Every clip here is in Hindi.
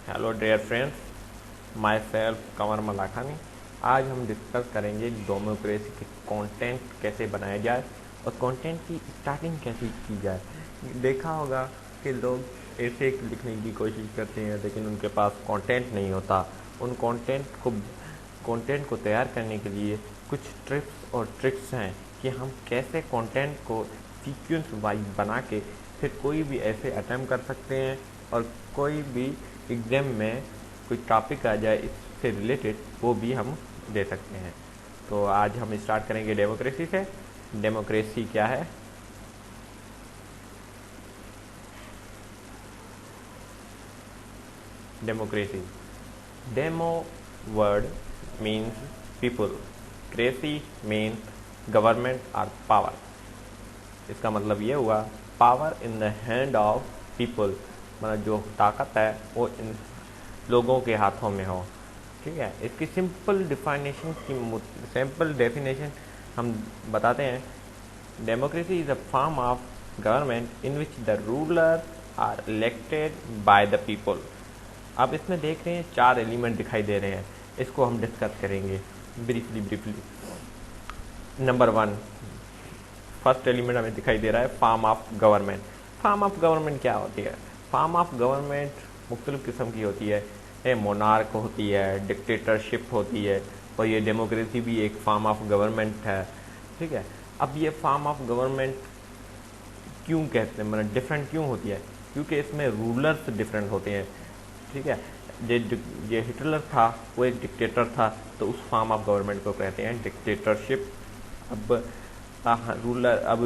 Hello dear friends, my self Kanwar Malakhani. आज हम डिस्कस करेंगे डेमोक्रेसी के कंटेंट कैसे बनाया जाए और कंटेंट की स्टार्टिंग कैसे की जाए। देखा होगा कि लोग ऐसे लिखने की कोशिश करते हैं लेकिन उनके पास कंटेंट नहीं होता। उन कंटेंट को तैयार करने के लिए कुछ टिप्स और ट्रिक्स हैं कि हम कैसे कंटेंट को सीक्वेंस वाइज बना के फिर कोई भी ऐसे अटैम्प्ट कर सकते हैं और कोई भी एग्ज़ाम में कोई टॉपिक आ जाए इससे रिलेटेड वो भी हम दे सकते हैं। तो आज हम स्टार्ट करेंगे डेमोक्रेसी से। डेमोक्रेसी क्या है? Democracy, demo word means people, cracy means government और पावर। इसका मतलब ये हुआ power in the hand of people, मतलब जो ताकत है वो इन लोगों के हाथों में हो। ठीक है, इसकी सिंपल डेफिनेशन हम बताते हैं। Democracy is a form of government in which the ruler are elected by the people. अब इसमें देख रहे हैं 4 एलिमेंट दिखाई दे रहे हैं, इसको हम डिस्कस करेंगे ब्रीफली। नंबर 1, फर्स्ट एलिमेंट हमें दिखाई दे रहा है form of government. Form of government क्या होती है? फॉर्म ऑफ गवर्नमेंट मुख्तलिफ किस्म की होती है। मोनार्क होती है, डिक्टेटरशिप होती है, और ये डेमोक्रेसी भी एक फॉर्म ऑफ गवर्नमेंट है। ठीक है, अब ये फॉर्म ऑफ गवर्नमेंट क्यों कहते हैं, मतलब डिफरेंट क्यों होती है? क्योंकि इसमें रूलर्स डिफरेंट होते हैं। ठीक है, जो हिटलर था वो एक डिक्टेटर था, तो उस फॉर्म ऑफ गवर्नमेंट को कहते हैं डिक्टेटरशिप। अब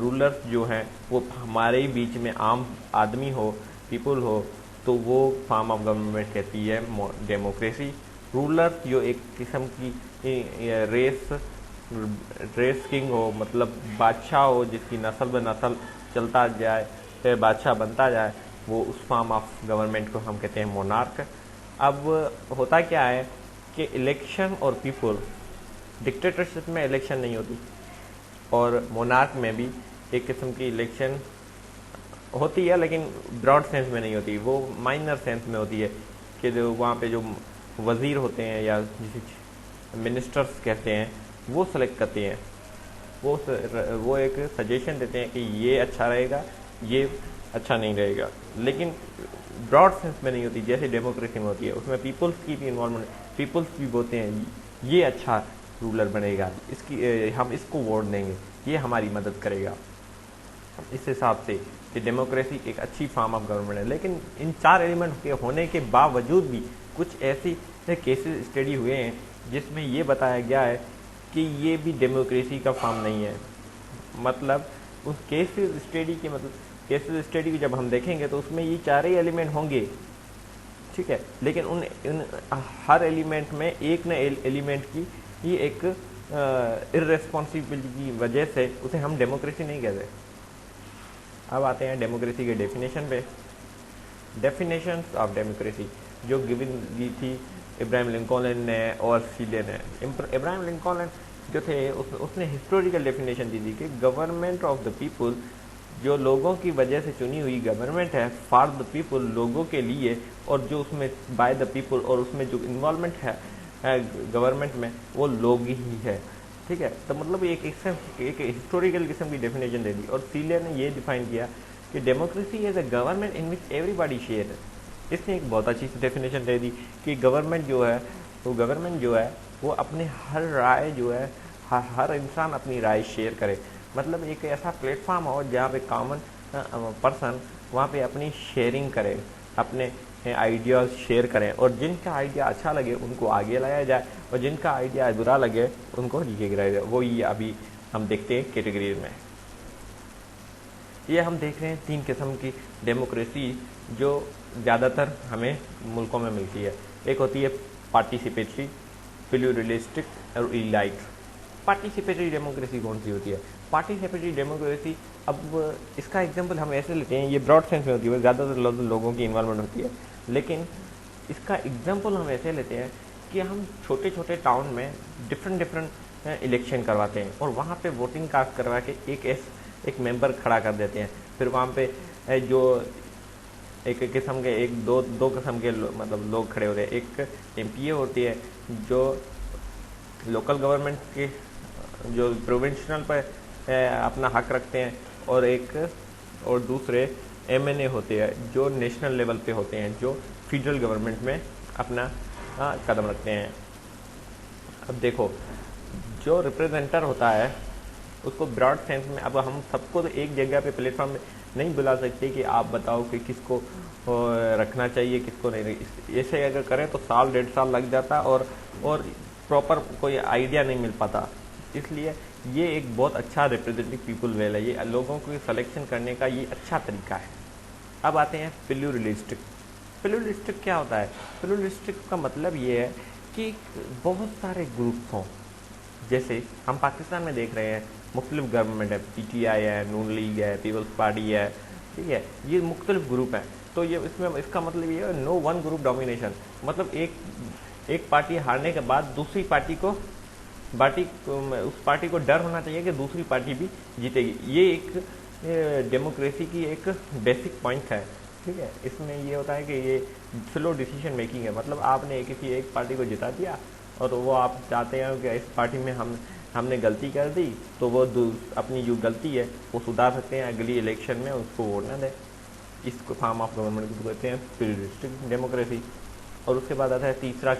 रूलर्स जो हैं वो हमारे ही बीच में आम आदमी हो, पीपल हो, तो वो फॉर्म ऑफ गवर्नमेंट कहती है डेमोक्रेसी। रूलर जो एक किस्म की रेस किंग हो, मतलब बादशाह हो, जिसकी नस्ल ब नस्ल चलता जाए फिर बादशाह बनता जाए, वो उस फॉर्म ऑफ गवर्नमेंट को हम कहते हैं मोनार्क। अब होता क्या है कि इलेक्शन और पीपल, डिक्टेटरशिप में इलेक्शन नहीं होती और मोनार्क में भी एक किस्म की इलेक्शन होती है, लेकिन ब्रॉड सेंस में नहीं होती, वो माइनर सेंस में होती है कि जो वहाँ पे जो वज़ीर होते हैं या जिसे मिनिस्टर्स कहते हैं वो सेलेक्ट करते हैं। वो एक सजेशन देते हैं कि ये अच्छा रहेगा, ये अच्छा नहीं रहेगा, लेकिन ब्रॉड सेंस में नहीं होती जैसे डेमोक्रेसी में होती है। उसमें पीपल्स की भी इन्वॉल्वमेंट, पीपल्स भी बोलते हैं ये अच्छा रूलर बनेगा, हम इसको वोट देंगे, ये हमारी मदद करेगा। इस हिसाब से कि डेमोक्रेसी एक अच्छी फॉर्म ऑफ गवर्नमेंट है। लेकिन इन 4 एलिमेंट के होने के बावजूद भी कुछ ऐसे केसेस स्टडी हुए हैं जिसमें ये बताया गया है कि ये भी डेमोक्रेसी का फॉर्म नहीं है। मतलब उस केसेस स्टडी की जब हम देखेंगे तो उसमें ये 4 ही एलिमेंट होंगे। ठीक है, लेकिन उन हर एलिमेंट में एक न एलिमेंट की ये एक इर्रेस्पॉन्सिबिलिटी की वजह से उसे हम डेमोक्रेसी नहीं कहते। अब आते हैं डेमोक्रेसी के डेफिनेशन पे। डेफिनेशंस ऑफ डेमोक्रेसी जो गिवन दी थी इब्राहिम लिंकन ने और सीले ने। इब्राहिम लिंकन जो थे उसने हिस्टोरिकल डेफिनेशन दी थी कि गवर्नमेंट ऑफ द पीपल, जो लोगों की वजह से चुनी हुई गवर्नमेंट है, फॉर द पीपल, लोगों के लिए, और जो उसमें बाय द पीपल, और उसमें जो इन्वॉल्वमेंट है गवर्नमेंट में वो लोग ही है। ठीक है, तो मतलब एक हिस्टोरिकल किस्म की डेफिनेशन दे दी। और सीलियर ने ये डिफाइन किया कि democracy is a government in which everybody share. इसने एक बहुत अच्छी डेफिनेशन दे दी कि गवर्नमेंट जो है वो अपने हर राय जो है, हर इंसान अपनी राय शेयर करे। मतलब एक ऐसा प्लेटफॉर्म हो जहाँ पे कॉमन पर्सन वहाँ पे अपनी शेयरिंग करे, अपने आइडियाज़ शेयर करें, और जिनका आइडिया अच्छा लगे उनको आगे लाया जाए और जिनका आइडिया बुरा लगे उनको नीचे गिराया जाए। वो ये अभी हम देखते हैं कैटेगरीज में। ये हम देख रहे हैं 3 किस्म की डेमोक्रेसी जो ज़्यादातर हमें मुल्कों में मिलती है। एक होती है पार्टिसिपेटरी, प्लूरलिस्टिक और इलाइट। पार्टिसिपेटरी डेमोक्रेसी कौन सी होती है? पार्टिसिपेटरी डेमोक्रेसी, अब इसका एग्जांपल हम ऐसे लेते हैं, ये ब्रॉड सेंस में होती है, ज़्यादातर लोगों की इन्वॉल्वमेंट होती है, लेकिन इसका एग्जांपल हम ऐसे लेते हैं कि हम छोटे छोटे टाउन में डिफरेंट इलेक्शन करवाते हैं और वहाँ पे वोटिंग कास्ट करवा के एक मेंबर खड़ा कर देते हैं। फिर वहाँ पे जो एक किस्म के एक दो किस्म के मतलब लोग खड़े होते हैं। एक एमपीए होती है जो लोकल गवर्नमेंट के जो प्रोविंशियल पर अपना हक रखते हैं, और दूसरे एमएनए होते हैं जो नेशनल लेवल पे होते हैं, जो फेडरल गवर्नमेंट में अपना कदम रखते हैं। अब देखो, जो रिप्रेजेंटर होता है उसको ब्रॉड सेंस में, अब हम सबको तो एक जगह पे प्लेटफॉर्म में नहीं बुला सकते कि आप बताओ कि किसको रखना चाहिए किसको नहीं। ऐसे अगर करें तो साल 1.5 साल लग जाता और प्रॉपर कोई आइडिया नहीं मिल पाता। इसलिए ये एक बहुत अच्छा रिप्रेजेंटेटिव पीपल वेल है, ये लोगों को सिलेक्शन करने का ये अच्छा तरीका है। अब आते हैं प्लूरलिस्टिक। प्लूरलिस्टिक क्या होता है? प्लूरलिस्टिक का मतलब ये है कि बहुत सारे ग्रुप्स हों। जैसे हम पाकिस्तान में देख रहे हैं मुख्तलिफ गवर्नमेंट है, पीटीआई है, नून लीग है, पीपल्स पार्टी है, ठीक है, ये मुख्तलिफ ग्रुप हैं। तो ये इसका मतलब ये है नो वन ग्रुप डोमिनेशन, मतलब एक पार्टी हारने के बाद दूसरी उस पार्टी को डर होना चाहिए कि दूसरी पार्टी भी जीतेगी। ये एक डेमोक्रेसी की एक बेसिक पॉइंट है, ठीक है। इसमें ये होता है कि ये स्लो डिसीजन मेकिंग है, मतलब आपने किसी एक पार्टी को जिता दिया और वो आप चाहते हैं कि इस पार्टी में हमने गलती कर दी, तो वो अपनी जो गलती है वो सुधार सकते हैं, अगली इलेक्शन में उसको वोट ना दें। इसको फॉर्म ऑफ गवर्नमेंट को कहते हैं प्लूरलिस्टिक डेमोक्रेसी। और उसके बाद आता है तीसरी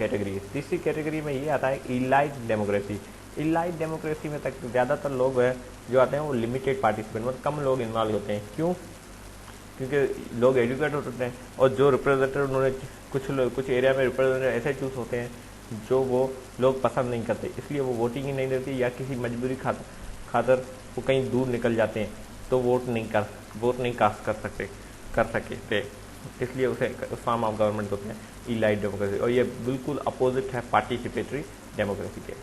कैटेगरी में ये आता है इलाइट डेमोक्रेसी। इलाइट डेमोक्रेसी में तक ज़्यादातर लोग हैं जो आते हैं वो लिमिटेड पार्टिसिपेंट, मतलब कम लोग इन्वॉल्व होते हैं। क्यों? क्योंकि लोग एजुकेटेड होते हैं और जो रिप्रेजेंटेटिव उन्होंने कुछ एरिया में रिप्रेजेंटेटिव ऐसे चूज होते हैं जो वो लोग पसंद नहीं करते, इसलिए वो वोटिंग ही नहीं देती, या किसी मजबूरी खातर वो कहीं दूर निकल जाते हैं तो वोट नहीं कास्ट कर सके, इसलिए उसे फॉर्म ऑफ गवर्नमेंट होते हैं इलाइट डेमोक्रेसी। और ये बिल्कुल अपोजिट है पार्टिसिपेटरी डेमोक्रेसी के।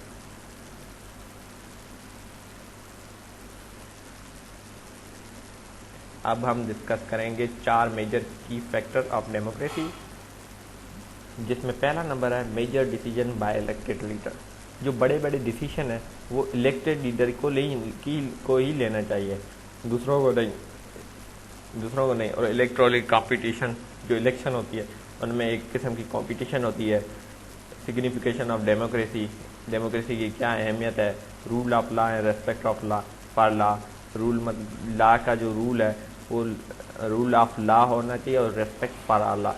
अब हम डिस्कस करेंगे 4 मेजर की फैक्टर ऑफ डेमोक्रेसी, जिसमें पहला नंबर है major decision by elected leader. जो बड़े बड़े डिसीजन है वो इलेक्टेड लीडर को ही लेना चाहिए, दूसरों को नहीं। और इलेक्ट्रॉनिक कॉम्पिटिशन, जो इलेक्शन होती है उनमें एक किस्म की कॉम्पिटिशन होती है। सिग्निफिकेशन ऑफ डेमोक्रेसी की क्या अहमियत है? Rule of law and respect of law for law. Law का जो रूल है वो रूल ऑफ लॉ होना चाहिए और रेस्पेक्ट फॉर लॉ,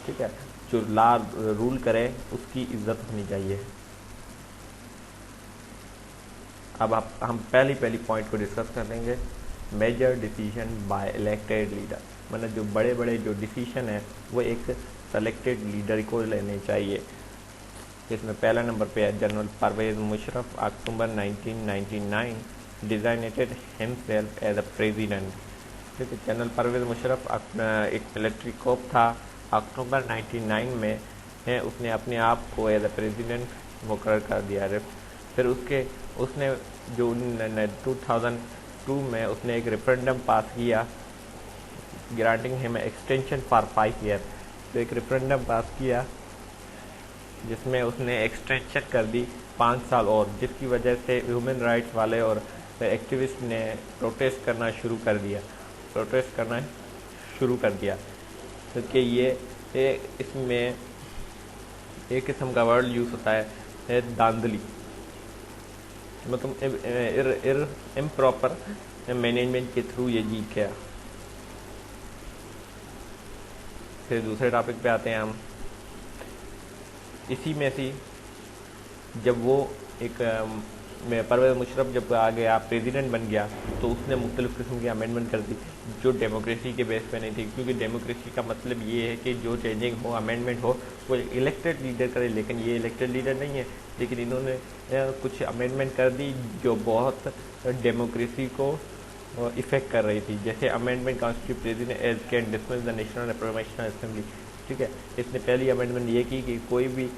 ठीक है। जो लॉ रूल करे उसकी इज्जत होनी चाहिए। अब हम पहली पॉइंट को डिस्कस कर लेंगे, major decision by elected leader, मतलब जो बड़े बड़े जो डिसीजन है वो एक सेलेक्टेड लीडर को लेने चाहिए। इसमें पहला नंबर पे है general Parvez Musharraf. October 1999 designated himself as a president, ठीक है। जनरल परवेज मुशर्रफ एक मिलिट्री कोप था। अक्टूबर 1999 में उसने अपने आप को एज अ प्रेसिडेंट मुकर्रर कर दिया। फिर उसने जो 2002 में उसने एक रेफरेंडम पास किया granting him extension for 5 year. तो एक रेफरेंडम पास किया जिसमें उसने एक्सटेंशन कर दी 5 साल और, जिसकी वजह से ह्यूमन राइट्स वाले और एक्टिविस्ट ने प्रोटेस्ट करना शुरू कर दिया क्योंकि ये इसमें एक किस्म का वर्ड यूज होता है धांधली, मतलब इम्प्रॉपर मैनेजमेंट के थ्रू ये जीत गया। फिर दूसरे टॉपिक पे आते हैं हम। इसी में से जब वो एक परवेज मुशर्रफ जब आ गया प्रेसिडेंट बन गया तो उसने मुख्तलिफ किस्म की अमेंडमेंट कर दी जो डेमोक्रेसी के बेस पे नहीं थी, क्योंकि डेमोक्रेसी का मतलब ये है कि जो चेंजिंग हो अमेंडमेंट हो वो इलेक्टेड लीडर करे, लेकिन ये इलेक्टेड लीडर नहीं है। लेकिन इन्होंने कुछ अमेंडमेंट कर दी जो बहुत डेमोक्रेसी को इफेक्ट कर रही थी, जैसे amendment constitute president as can dismiss the national representative assembly, ठीक है। इसने पहली अमेंडमेंट ये की कि कोई भी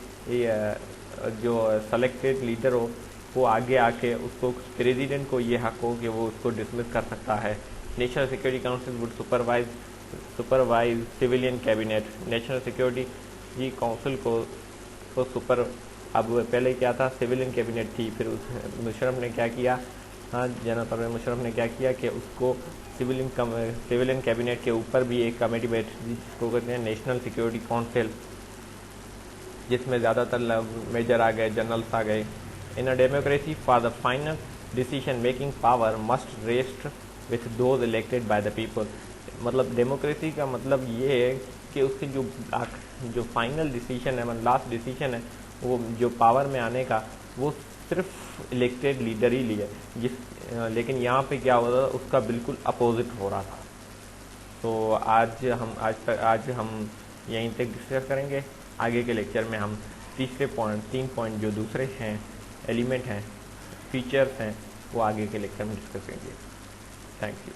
जो सेलेक्टेड लीडर हो वो आगे आके उसको प्रेसिडेंट को ये हक हो कि वो उसको डिसमिस कर सकता है। National security council would supervise civilian cabinet. National security council को अब पहले क्या था, सिविलियन कैबिनेट थी। फिर उस मुशर्रफ ने क्या किया हाँ, जनरल परवेज मुशर्रफ ने क्या किया कि उसको सिविलियन कैबिनेट के ऊपर भी एक कमेटी बैठी जिसको कहते हैं नेशनल सिक्योरिटी काउंसिल, जिसमें ज़्यादातर मेजर आ गए, जनरल्स आ गए। In a democracy for the final decision making power must rest with those elected by the people. मतलब डेमोक्रेसी का मतलब ये है कि उसके जो फाइनल डिसीजन है, मतलब लास्ट डिसीजन है, वो जो पावर में आने का, वो सिर्फ इलेक्टेड लीडर ही लिया लेकिन यहाँ पे क्या हो रहा था, उसका बिल्कुल अपोजिट हो रहा था। तो आज हम यहीं तक डिस्कस करेंगे। आगे के लेक्चर में हम तीन पॉइंट जो दूसरे हैं, एलिमेंट हैं, फीचर्स हैं, वो आगे के लेक्चर में डिस्कस करेंगे। Thank you.